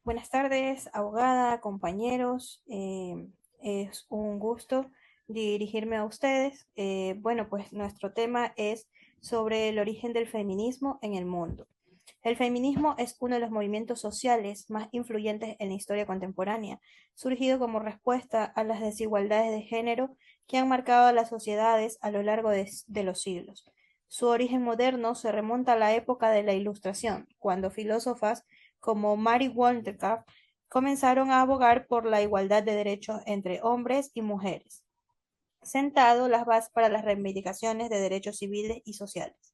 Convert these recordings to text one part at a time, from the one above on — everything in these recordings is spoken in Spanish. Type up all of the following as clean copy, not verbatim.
Buenas tardes, abogada, compañeros. Es un gusto dirigirme a ustedes. Pues nuestro tema es sobre el origen del feminismo en el mundo. El feminismo es uno de los movimientos sociales más influyentes en la historia contemporánea, surgido como respuesta a las desigualdades de género que han marcado a las sociedades a lo largo de los siglos. Su origen moderno se remonta a la época de la Ilustración, cuando filósofas como Mary Wollstonecraft comenzaron a abogar por la igualdad de derechos entre hombres y mujeres, sentado las bases para las reivindicaciones de derechos civiles y sociales.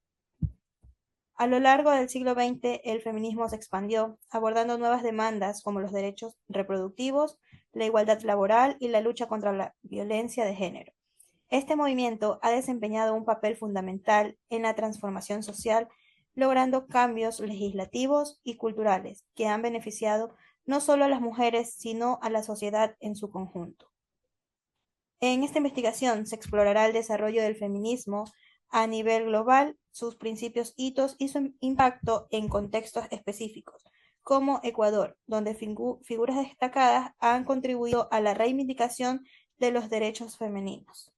A lo largo del siglo XX, el feminismo se expandió, abordando nuevas demandas como los derechos reproductivos, la igualdad laboral y la lucha contra la violencia de género. Este movimiento ha desempeñado un papel fundamental en la transformación social, logrando cambios legislativos y culturales que han beneficiado no solo a las mujeres, sino a la sociedad en su conjunto. En esta investigación se explorará el desarrollo del feminismo a nivel global, sus principios, hitos y su impacto en contextos específicos, como Ecuador, donde figuras destacadas han contribuido a la reivindicación de los derechos femeninos.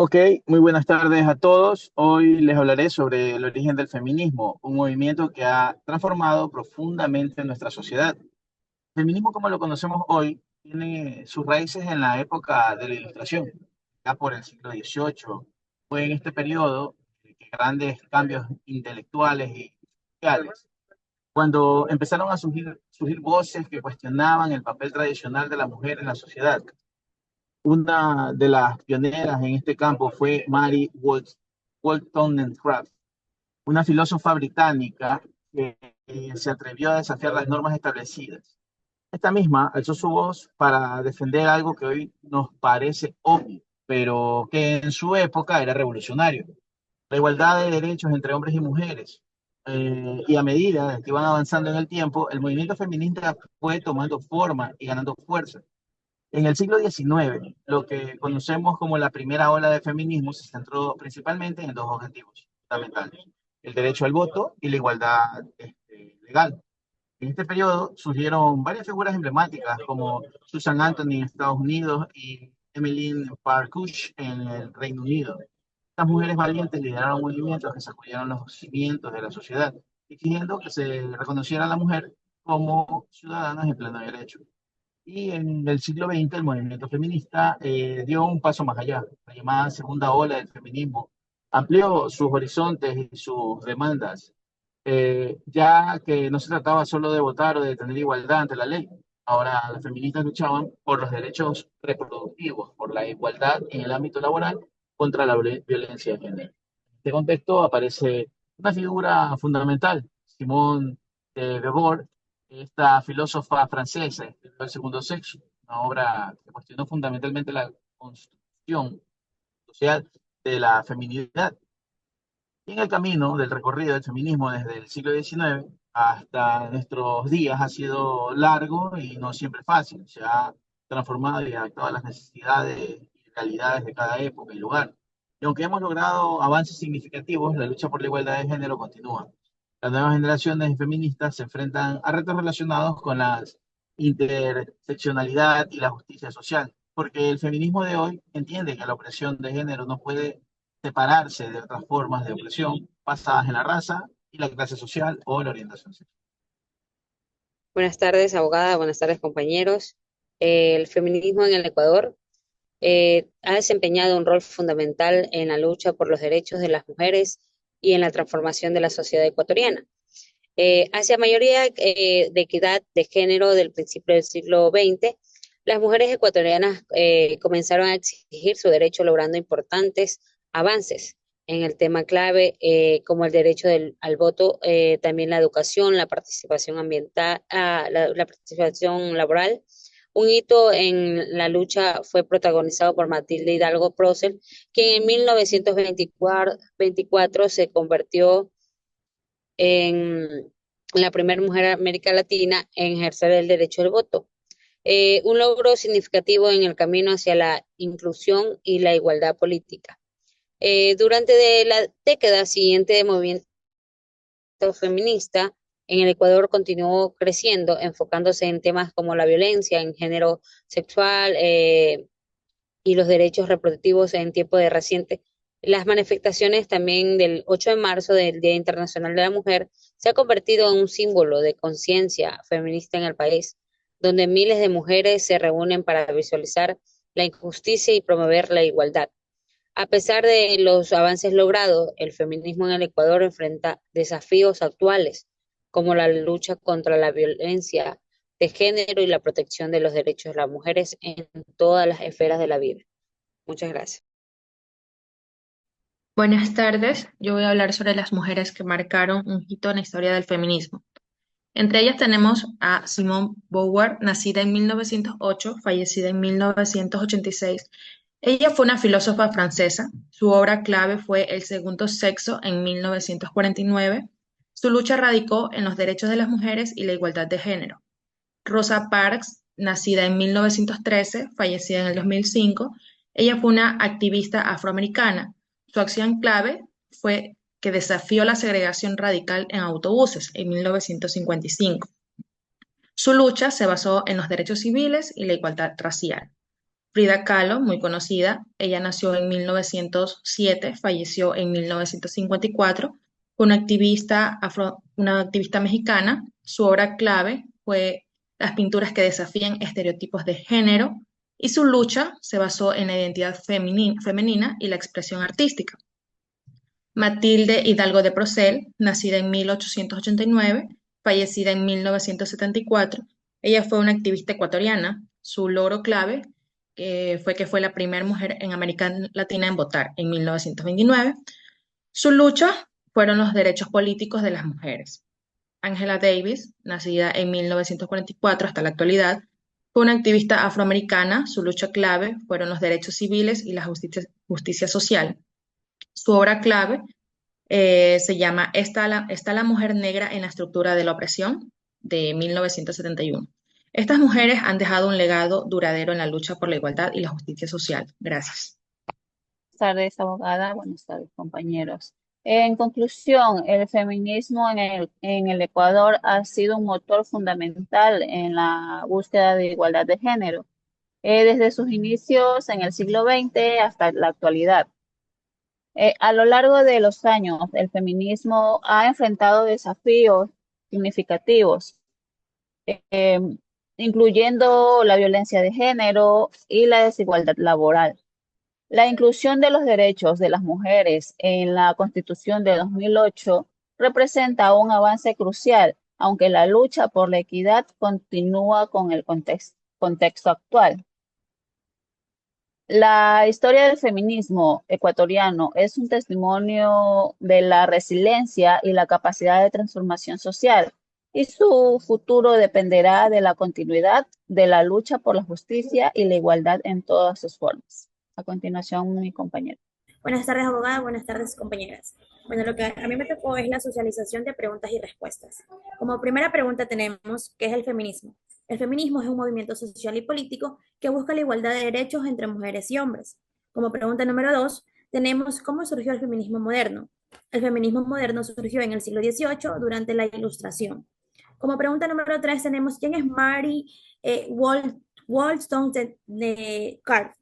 Ok, muy buenas tardes a todos. Hoy les hablaré sobre el origen del feminismo, un movimiento que ha transformado profundamente nuestra sociedad. El feminismo, como lo conocemos hoy, tiene sus raíces en la época de la Ilustración, ya por el siglo XVIII. Fue en este periodo que grandes cambios intelectuales y sociales, cuando empezaron a surgir voces que cuestionaban el papel tradicional de la mujer en la sociedad. Una de las pioneras en este campo fue Wollstonecraft, una filósofa británica que se atrevió a desafiar las normas establecidas. Esta misma alzó su voz para defender algo que hoy nos parece obvio, pero que en su época era revolucionario: la igualdad de derechos entre hombres y mujeres. Y a medida que iban avanzando en el tiempo, el movimiento feminista fue tomando forma y ganando fuerza. En el siglo XIX, lo que conocemos como la primera ola de feminismo se centró principalmente en dos objetivos fundamentales: el derecho al voto y la igualdad legal. En este periodo surgieron varias figuras emblemáticas como Susan Anthony en Estados Unidos y Emmeline Pankhurst en el Reino Unido. Estas mujeres valientes lideraron movimientos que sacudieron los cimientos de la sociedad, exigiendo que se reconociera a la mujer como ciudadanas en pleno derecho. Y en el siglo XX el movimiento feminista dio un paso más allá. La llamada segunda ola del feminismo amplió sus horizontes y sus demandas, ya que no se trataba solo de votar o de tener igualdad ante la ley. Ahora las feministas luchaban por los derechos reproductivos, por la igualdad en el ámbito laboral, contra la violencia de género. En este contexto aparece una figura fundamental: Simone de Beauvoir, esta filósofa francesa, escribió El segundo sexo, una obra que cuestionó fundamentalmente la construcción social de la feminidad. Y en el camino del recorrido del feminismo desde el siglo XIX hasta nuestros días ha sido largo y no siempre fácil. Se ha transformado y adaptado a las necesidades y realidades de cada época y lugar. Y aunque hemos logrado avances significativos, la lucha por la igualdad de género continúa. Las nuevas generaciones feministas se enfrentan a retos relacionados con la interseccionalidad y la justicia social, porque el feminismo de hoy entiende que la opresión de género no puede separarse de otras formas de opresión basadas en la raza y la clase social o la orientación sexual. Buenas tardes, abogada. Buenas tardes, compañeros. El feminismo en el Ecuador ha desempeñado un rol fundamental en la lucha por los derechos de las mujeres y en la transformación de la sociedad ecuatoriana. Hacia mayoría de equidad de género del principio del siglo XX, las mujeres ecuatorianas comenzaron a exigir su derecho, logrando importantes avances en el tema clave, como el derecho al voto, también la educación, la participación ambiental, la participación laboral. Un hito en la lucha fue protagonizado por Matilde Hidalgo Prócer, que en 1924 se convirtió en la primera mujer de América Latina en ejercer el derecho al voto. Un logro significativo en el camino hacia la inclusión y la igualdad política. Durante la década siguiente del movimiento feminista, en el Ecuador continuó creciendo, enfocándose en temas como la violencia en género sexual, y los derechos reproductivos en tiempo de reciente. Las manifestaciones también del 8 de marzo, del Día Internacional de la Mujer, se ha convertido en un símbolo de conciencia feminista en el país, donde miles de mujeres se reúnen para visualizar la injusticia y promover la igualdad. A pesar de los avances logrados, el feminismo en el Ecuador enfrenta desafíos actuales, como la lucha contra la violencia de género y la protección de los derechos de las mujeres en todas las esferas de la vida. Muchas gracias. Buenas tardes, yo voy a hablar sobre las mujeres que marcaron un hito en la historia del feminismo. Entre ellas tenemos a Simone Beauvoir, nacida en 1908, fallecida en 1986. Ella fue una filósofa francesa. Su obra clave fue El segundo sexo en 1949. Su lucha radicó en los derechos de las mujeres y la igualdad de género. Rosa Parks, nacida en 1913, fallecida en el 2005. Ella fue una activista afroamericana. Su acción clave fue que desafió la segregación radical en autobuses en 1955. Su lucha se basó en los derechos civiles y la igualdad racial. Frida Kahlo, muy conocida, ella nació en 1907, falleció en 1954, fue una activista mexicana. Su obra clave fue las pinturas que desafían estereotipos de género y su lucha se basó en la identidad femenina y la expresión artística. Matilde Hidalgo de Procel, nacida en 1889, fallecida en 1974. Ella fue una activista ecuatoriana. Su logro clave fue que fue la primera mujer en América Latina en votar en 1929. Su lucha fueron los derechos políticos de las mujeres. Angela Davis, nacida en 1944 hasta la actualidad, fue una activista afroamericana. Su lucha clave fueron los derechos civiles y la justicia social. Su obra clave se llama ¿Está la mujer negra en la estructura de la opresión? De 1971. Estas mujeres han dejado un legado duradero en la lucha por la igualdad y la justicia social. Gracias. Buenas tardes, abogada. Buenas tardes, compañeros. En conclusión, el feminismo en el Ecuador ha sido un motor fundamental en la búsqueda de igualdad de género, desde sus inicios en el siglo XX hasta la actualidad. A lo largo de los años, el feminismo ha enfrentado desafíos significativos, eh, incluyendo la violencia de género y la desigualdad laboral. La inclusión de los derechos de las mujeres en la Constitución de 2008 representa un avance crucial, aunque la lucha por la equidad continúa con el contexto actual. La historia del feminismo ecuatoriano es un testimonio de la resiliencia y la capacidad de transformación social, y su futuro dependerá de la continuidad de la lucha por la justicia y la igualdad en todas sus formas. A continuación, mi compañero. Buenas tardes, abogada. Buenas tardes, compañeras. Bueno, lo que a mí me tocó es la socialización de preguntas y respuestas. Como primera pregunta tenemos, ¿qué es el feminismo? El feminismo es un movimiento social y político que busca la igualdad de derechos entre mujeres y hombres. Como pregunta número 2, tenemos ¿cómo surgió el feminismo moderno? El feminismo moderno surgió en el siglo XVIII durante la Ilustración. Como pregunta número 3 tenemos ¿quién es Mary Wollstonecraft?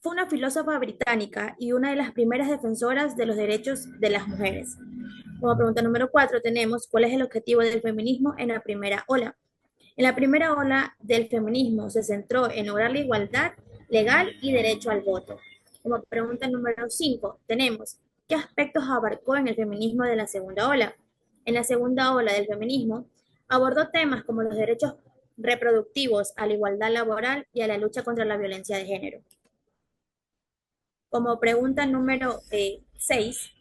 Fue una filósofa británica y una de las primeras defensoras de los derechos de las mujeres. Como pregunta número 4 tenemos ¿cuál es el objetivo del feminismo en la primera ola? En la primera ola del feminismo se centró en lograr la igualdad legal y derecho al voto. Como pregunta número 5 tenemos ¿qué aspectos abarcó en el feminismo de la segunda ola? En la segunda ola del feminismo abordó temas como los derechos reproductivos, a la igualdad laboral y a la lucha contra la violencia de género. Como pregunta número 6,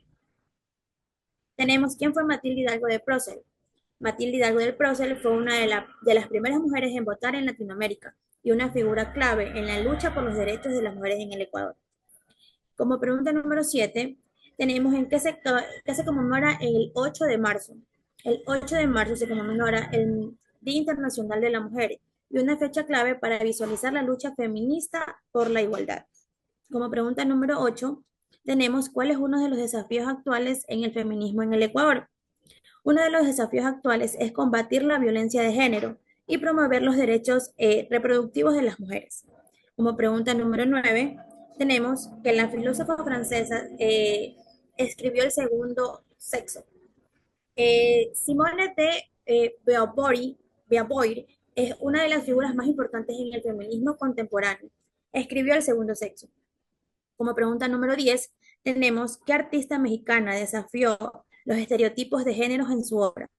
tenemos ¿quién fue Matilde Hidalgo de Procel? Matilde Hidalgo de Procel fue una de las primeras mujeres en votar en Latinoamérica y una figura clave en la lucha por los derechos de las mujeres en el Ecuador. Como pregunta número 7, tenemos en qué se conmemora el 8 de marzo. El 8 de marzo se conmemora el Día Internacional de la Mujer y una fecha clave para visualizar la lucha feminista por la igualdad. Como pregunta número 8, tenemos ¿cuál es uno de los desafíos actuales en el feminismo en el Ecuador? Uno de los desafíos actuales es combatir la violencia de género y promover los derechos reproductivos de las mujeres. Como pregunta número 9, tenemos que la filósofa francesa escribió el segundo sexo. Simone de Beauvoir es una de las figuras más importantes en el feminismo contemporáneo. Escribió el segundo sexo. Como pregunta número 10, tenemos ¿qué artista mexicana desafió los estereotipos de géneros en su obra?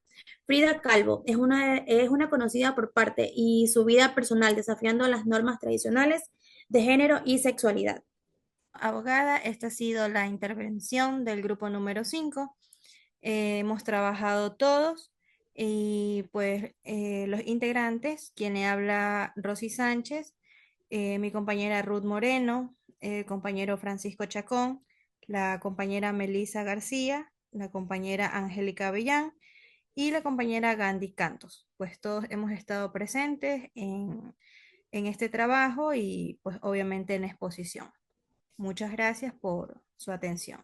Frida Kahlo es una conocida por parte y su vida personal desafiando las normas tradicionales de género y sexualidad. Abogada, esta ha sido la intervención del grupo número 5. Hemos trabajado todos y pues los integrantes, quien le habla Rosy Sánchez, mi compañera Ruth Moreno, el compañero Francisco Chacón, la compañera Melissa García, la compañera Angélica Avellán y la compañera Gandhi Cantos. Pues todos hemos estado presentes en este trabajo y pues obviamente en exposición. Muchas gracias por su atención.